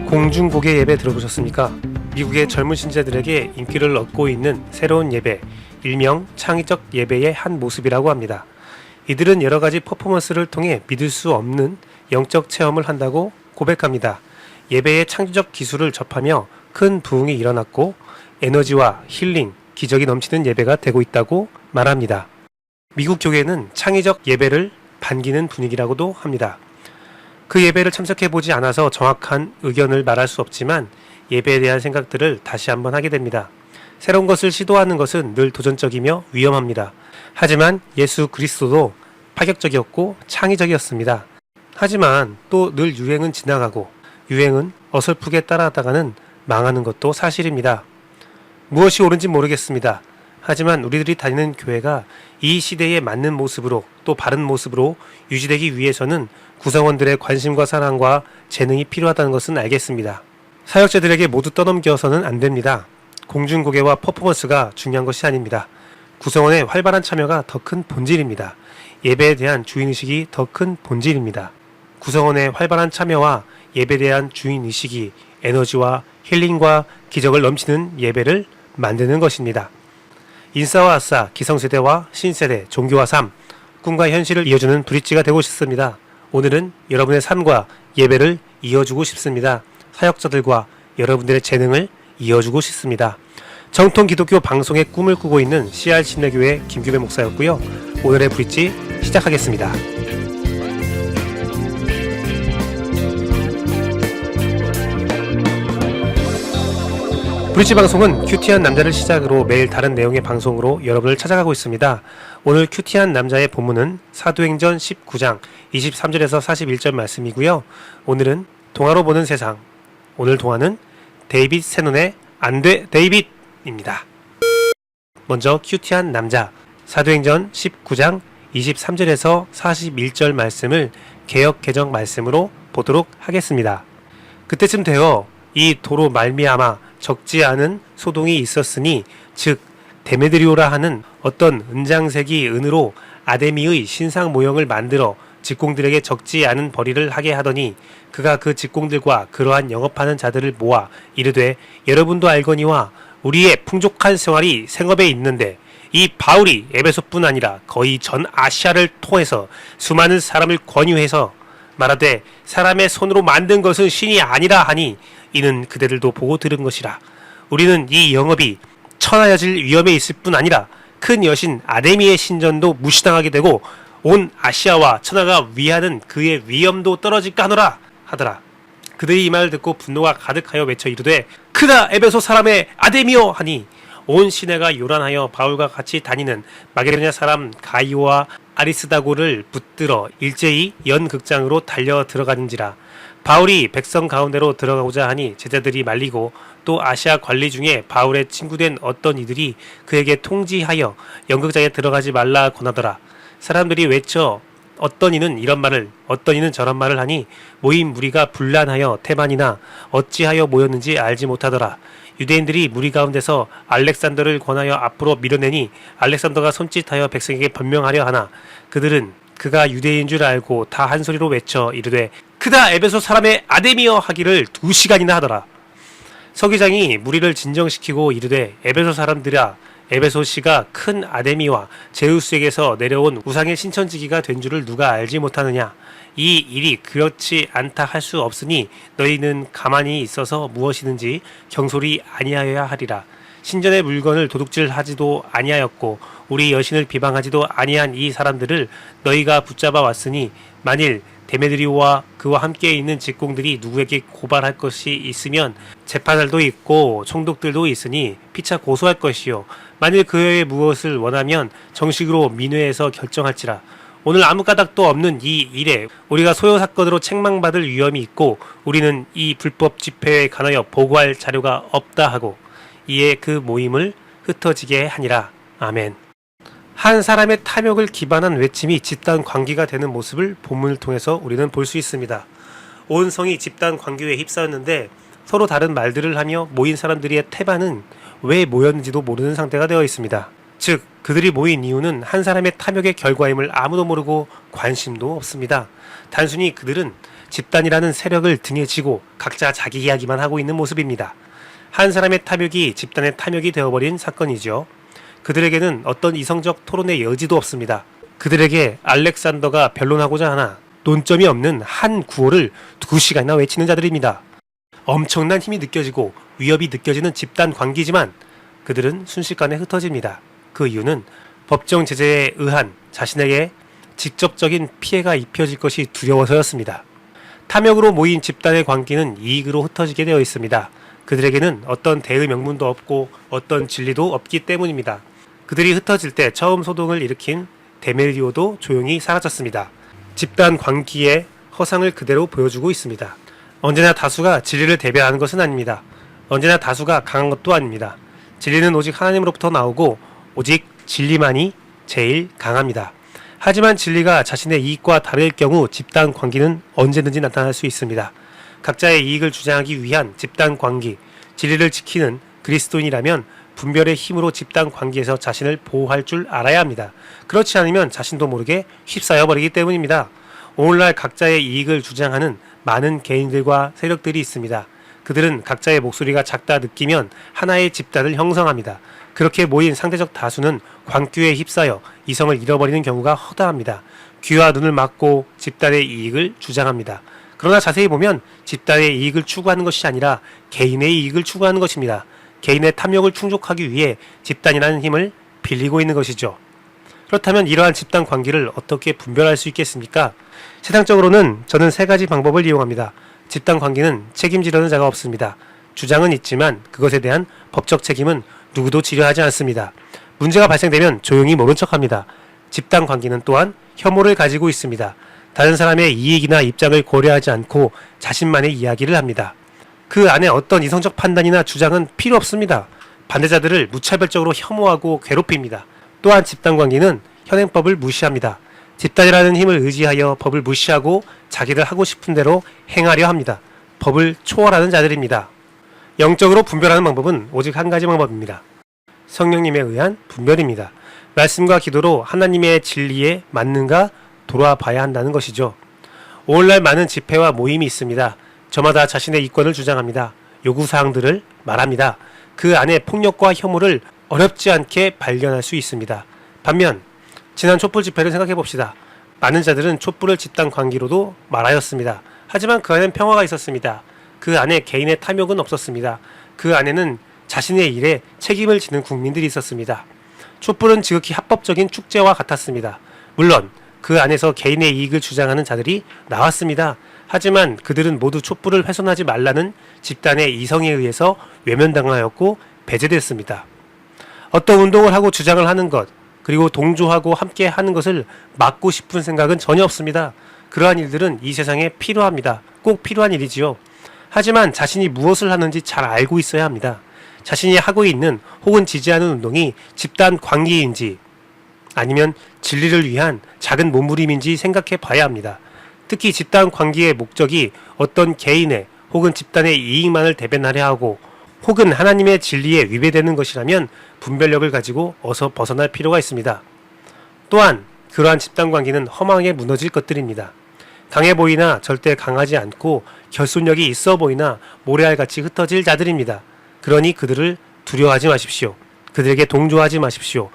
공중고개 예배 들어보셨습니까? 미국의 젊은 신자들에게 인기를 얻고 있는 새로운 예배, 일명 창의적 예배의 한 모습이라고 합니다. 이들은 여러 가지 퍼포먼스를 통해 믿을 수 없는 영적 체험을 한다고 고백합니다. 예배의 창조적 기술을 접하며 큰 부흥이 일어났고 에너지와 힐링, 기적이 넘치는 예배가 되고 있다고 말합니다. 미국 교회는 창의적 예배를 반기는 분위기라고도 합니다. 그 예배를 참석해보지 않아서 정확한 의견을 말할 수 없지만 예배에 대한 생각들을 다시 한번 하게 됩니다. 새로운 것을 시도하는 것은 늘 도전적이며 위험합니다. 하지만 예수 그리스도도 파격적이었고 창의적이었습니다. 하지만 또 늘 유행은 지나가고 유행은 어설프게 따라하다가는 망하는 것도 사실입니다. 무엇이 옳은지 모르겠습니다. 하지만 우리들이 다니는 교회가 이 시대에 맞는 모습으로 또 바른 모습으로 유지되기 위해서는 구성원들의 관심과 사랑과 재능이 필요하다는 것은 알겠습니다. 사역자들에게 모두 떠넘겨서는 안 됩니다. 공중고개와 퍼포먼스가 중요한 것이 아닙니다. 구성원의 활발한 참여가 더 큰 본질입니다. 예배에 대한 주인의식이 더 큰 본질입니다. 구성원의 활발한 참여와 예배에 대한 주인의식이 에너지와 힐링과 기적을 넘치는 예배를 만드는 것입니다. 인싸와 아싸, 기성세대와 신세대, 종교와 삶, 꿈과 현실을 이어주는 브릿지가 되고 싶습니다. 오늘은 여러분의 삶과 예배를 이어주고 싶습니다. 사역자들과 여러분들의 재능을 이어주고 싶습니다. 정통 기독교 방송의 꿈을 꾸고 있는 CR 침례교회 김규배 목사였고요. 오늘의 브릿지 시작하겠습니다. 브릿지 방송은 큐티한 남자를 시작으로 매일 다른 내용의 방송으로 여러분을 찾아가고 있습니다. 오늘 큐티한 남자의 본문은 사도행전 19장 23절에서 41절 말씀이고요. 오늘은 동화로 보는 세상, 오늘 동화는 데이빗 세논의 안돼 데이빗입니다. 먼저 큐티한 남자, 사도행전 19장 23절에서 41절 말씀을 개역 개정 말씀으로 보도록 하겠습니다. 그때쯤 되어 이 도로 말미암아 적지 않은 소동이 있었으니 즉 데메드리오라 하는 어떤 은장색이 은으로 아데미의 신상 모형을 만들어 직공들에게 적지 않은 벌이를 하게 하더니 그가 그 직공들과 그러한 영업하는 자들을 모아 이르되 여러분도 알거니와 우리의 풍족한 생활이 생업에 있는데 이 바울이 에베소뿐 아니라 거의 전 아시아를 통해서 수많은 사람을 권유해서 말하되 사람의 손으로 만든 것은 신이 아니라 하니 이는 그대들도 보고 들은 것이라. 우리는 이 영업이 천하여질 위험에 있을 뿐 아니라 큰 여신 아데미의 신전도 무시당하게 되고 온 아시아와 천하가 위하는 그의 위엄도 떨어질까 하노라 하더라. 그들이 이 말을 듣고 분노가 가득하여 외쳐 이르되 크다 에베소 사람의 아데미여 하니 온 시내가 요란하여 바울과 같이 다니는 마게도냐 사람 가이오와 아리스다고를 붙들어 일제히 연극장으로 달려 들어가는지라. 바울이 백성 가운데로 들어가고자 하니 제자들이 말리고 또 아시아 관리 중에 바울의 친구된 어떤 이들이 그에게 통지하여 연극장에 들어가지 말라 권하더라. 사람들이 외쳐 어떤 이는 이런 말을 어떤 이는 저런 말을 하니 모인 무리가 분란하여 태반이나 어찌하여 모였는지 알지 못하더라. 유대인들이 무리 가운데서 알렉산더를 권하여 앞으로 밀어내니 알렉산더가 손짓하여 백성에게 변명하려 하나 그들은 그가 유대인인 줄 알고 다 한 소리로 외쳐 이르되 크다 에베소 사람의 아데미여 하기를 2시간이나 하더라. 서기장이 무리를 진정시키고 이르되 에베소 사람들아 에베소시가 큰 아데미와 제우스에게서 내려온 우상의 신천지기가 된 줄을 누가 알지 못하느냐. 이 일이 그렇지 않다 할 수 없으니 너희는 가만히 있어서 무엇이든지 경솔이 아니하여야 하리라. 신전의 물건을 도둑질하지도 아니하였고 우리 여신을 비방하지도 아니한 이 사람들을 너희가 붙잡아 왔으니 만일 데메드리오와 그와 함께 있는 직공들이 누구에게 고발할 것이 있으면 재판할도 있고 총독들도 있으니 피차 고소할 것이요 만일 그 외에 무엇을 원하면 정식으로 민회에서 결정할지라. 오늘 아무 까닭도 없는 이 일에 우리가 소요 사건으로 책망받을 위험이 있고 우리는 이 불법 집회에 관하여 보고할 자료가 없다 하고 이에 그 모임을 흩어지게 하니라. 아멘. 한 사람의 탐욕을 기반한 외침이 집단 관계가 되는 모습을 본문을 통해서 우리는 볼 수 있습니다. 온 성이 집단 관계에 휩싸였는데 서로 다른 말들을 하며 모인 사람들의 태반은 왜 모였는지도 모르는 상태가 되어 있습니다. 즉 그들이 모인 이유는 한 사람의 탐욕의 결과임을 아무도 모르고 관심도 없습니다. 단순히 그들은 집단이라는 세력을 등에 지고 각자 자기 이야기만 하고 있는 모습입니다. 한 사람의 탐욕이 집단의 탐욕이 되어버린 사건이죠. 그들에게는 어떤 이성적 토론의 여지도 없습니다. 그들에게 알렉산더가 변론하고자 하나 논점이 없는 한 구호를 2시간이나 외치는 자들입니다. 엄청난 힘이 느껴지고 위협이 느껴지는 집단 관계지만 그들은 순식간에 흩어집니다. 그 이유는 법정 제재에 의한 자신에게 직접적인 피해가 입혀질 것이 두려워서였습니다. 탐욕으로 모인 집단의 관계는 이익으로 흩어지게 되어 있습니다. 그들에게는 어떤 대의 명분도 없고 어떤 진리도 없기 때문입니다. 그들이 흩어질 때 처음 소동을 일으킨 데멜리오도 조용히 사라졌습니다. 집단 관계의 허상을 그대로 보여주고 있습니다. 언제나 다수가 진리를 대변하는 것은 아닙니다. 언제나 다수가 강한 것도 아닙니다. 진리는 오직 하나님으로부터 나오고 오직 진리만이 제일 강합니다. 하지만 진리가 자신의 이익과 다를 경우 집단 관계는 언제든지 나타날 수 있습니다. 각자의 이익을 주장하기 위한 집단 관계, 진리를 지키는 그리스도인이라면 분별의 힘으로 집단 관계에서 자신을 보호할 줄 알아야 합니다. 그렇지 않으면 자신도 모르게 휩싸여 버리기 때문입니다. 오늘날 각자의 이익을 주장하는 많은 개인들과 세력들이 있습니다. 그들은 각자의 목소리가 작다 느끼면 하나의 집단을 형성합니다. 그렇게 모인 상대적 다수는 광규에 휩싸여 이성을 잃어버리는 경우가 허다합니다. 귀와 눈을 막고 집단의 이익을 주장합니다. 그러나 자세히 보면 집단의 이익을 추구하는 것이 아니라 개인의 이익을 추구하는 것입니다. 개인의 탐욕을 충족하기 위해 집단이라는 힘을 빌리고 있는 것이죠. 그렇다면 이러한 집단 관계를 어떻게 분별할 수 있겠습니까? 세상적으로는 저는 3가지 방법을 이용합니다. 집단 관계는 책임지려는 자가 없습니다. 주장은 있지만 그것에 대한 법적 책임은 누구도 지려하지 않습니다. 문제가 발생되면 조용히 모른 척합니다. 집단 관계는 또한 혐오를 가지고 있습니다. 다른 사람의 이익이나 입장을 고려하지 않고 자신만의 이야기를 합니다. 그 안에 어떤 이성적 판단이나 주장은 필요 없습니다. 반대자들을 무차별적으로 혐오하고 괴롭힙니다. 또한 집단관계는 현행법을 무시합니다. 집단이라는 힘을 의지하여 법을 무시하고 자기들 하고 싶은 대로 행하려 합니다. 법을 초월하는 자들입니다. 영적으로 분별하는 방법은 오직 한 가지 방법입니다. 성령님에 의한 분별입니다. 말씀과 기도로 하나님의 진리에 맞는가 돌아봐야 한다는 것이죠. 오늘날 많은 집회와 모임이 있습니다. 저마다 자신의 이권을 주장합니다. 요구사항들을 말합니다. 그 안에 폭력과 혐오를 어렵지 않게 발견할 수 있습니다. 반면 지난 촛불 집회를 생각해 봅시다. 많은 자들은 촛불을 집단 관계로도 말하였습니다. 하지만 그 안엔 평화가 있었습니다. 그 안에 개인의 탐욕은 없었습니다. 그 안에는 자신의 일에 책임을 지는 국민들이 있었습니다. 촛불은 지극히 합법적인 축제와 같았습니다. 물론 그 안에서 개인의 이익을 주장하는 자들이 나왔습니다. 하지만 그들은 모두 촛불을 훼손하지 말라는 집단의 이성에 의해서 외면당하였고 배제됐습니다. 어떤 운동을 하고 주장을 하는 것, 그리고 동조하고 함께 하는 것을 막고 싶은 생각은 전혀 없습니다. 그러한 일들은 이 세상에 필요합니다. 꼭 필요한 일이지요. 하지만 자신이 무엇을 하는지 잘 알고 있어야 합니다. 자신이 하고 있는 혹은 지지하는 운동이 집단 관계인지 아니면 진리를 위한 작은 몸부림인지 생각해 봐야 합니다. 특히 집단 관계의 목적이 어떤 개인의 혹은 집단의 이익만을 대변하려 하고 혹은 하나님의 진리에 위배되는 것이라면 분별력을 가지고 어서 벗어날 필요가 있습니다. 또한 그러한 집단 관계는 허망하게 무너질 것들입니다. 강해 보이나 절대 강하지 않고 결속력이 있어 보이나 모래알같이 흩어질 자들입니다. 그러니 그들을 두려워하지 마십시오. 그들에게 동조하지 마십시오.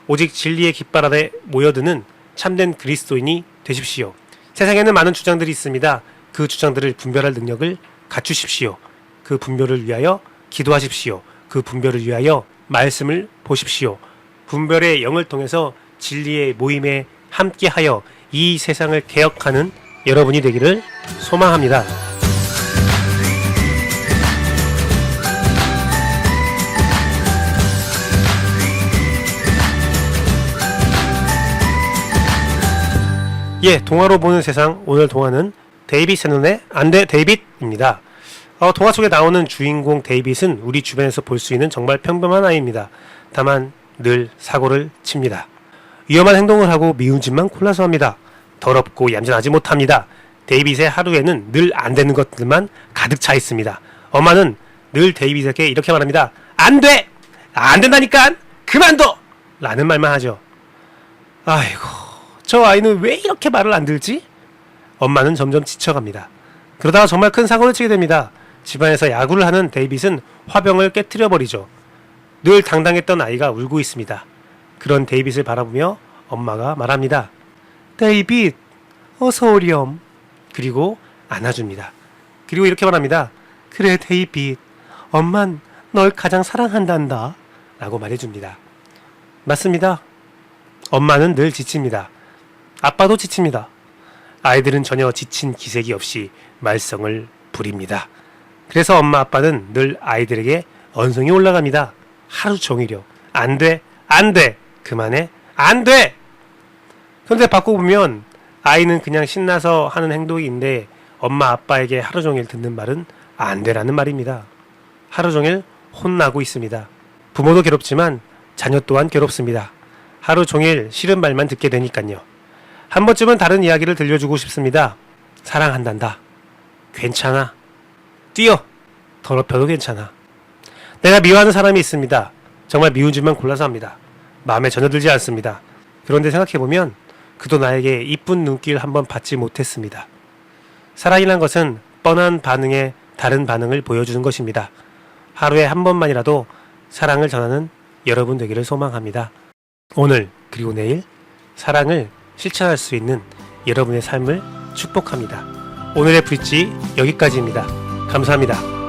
오직 진리의 깃발 아래 모여드는 참된 그리스도인이 되십시오. 세상에는 많은 주장들이 있습니다. 그 주장들을 분별할 능력을 갖추십시오. 그 분별을 위하여 기도하십시오. 그 분별을 위하여 말씀을 보십시오. 분별의 영을 통해서 진리의 모임에 함께하여 이 세상을 개혁하는 여러분이 되기를 소망합니다. 동화로 보는 세상. 오늘 동화는 데이빗 세넌의 안돼 데이빗입니다. 동화 속에 나오는 주인공 데이빗은 우리 주변에서 볼 수 있는 정말 평범한 아이입니다. 다만 늘 사고를 칩니다. 위험한 행동을 하고 미운 짓만 골라서 합니다. 더럽고 얌전하지 못합니다. 데이빗의 하루에는 늘 안 되는 것들만 가득 차 있습니다. 엄마는 늘 데이빗에게 이렇게 말합니다. 안 돼! 안 된다니까! 그만둬! 라는 말만 하죠. 아이고, 저 아이는 왜 이렇게 말을 안 들지? 엄마는 점점 지쳐갑니다. 그러다가 정말 큰 사고를 치게 됩니다. 집안에서 야구를 하는 데이빗은 화병을 깨트려 버리죠. 늘 당당했던 아이가 울고 있습니다. 그런 데이빗을 바라보며 엄마가 말합니다. 데이빗, 어서 오렴. 그리고 안아줍니다. 그리고 이렇게 말합니다. 그래 데이빗, 엄만 널 가장 사랑한단다. 라고 말해줍니다. 맞습니다. 엄마는 늘 지칩니다. 아빠도 지칩니다. 아이들은 전혀 지친 기색이 없이 말썽을 부립니다. 그래서 엄마 아빠는 늘 아이들에게 언성이 올라갑니다. 하루 종일요. 안 돼, 안 돼, 그만해, 안 돼! 그런데 바꿔보면 아이는 그냥 신나서 하는 행동인데 엄마 아빠에게 하루 종일 듣는 말은 안 되라는 말입니다. 하루 종일 혼나고 있습니다. 부모도 괴롭지만 자녀 또한 괴롭습니다. 하루 종일 싫은 말만 듣게 되니까요. 한 번쯤은 다른 이야기를 들려주고 싶습니다. 사랑한단다. 괜찮아. 뛰어. 더럽혀도 괜찮아. 내가 미워하는 사람이 있습니다. 정말 미운 짓만 골라서 합니다. 마음에 전혀 들지 않습니다. 그런데 생각해보면 그도 나에게 이쁜 눈길 한번 받지 못했습니다. 사랑이란 것은 뻔한 반응에 다른 반응을 보여주는 것입니다. 하루에 한 번만이라도 사랑을 전하는 여러분 되기를 소망합니다. 오늘 그리고 내일 사랑을 실천할 수 있는 여러분의 삶을 축복합니다. 오늘의 브릿지 여기까지입니다. 감사합니다.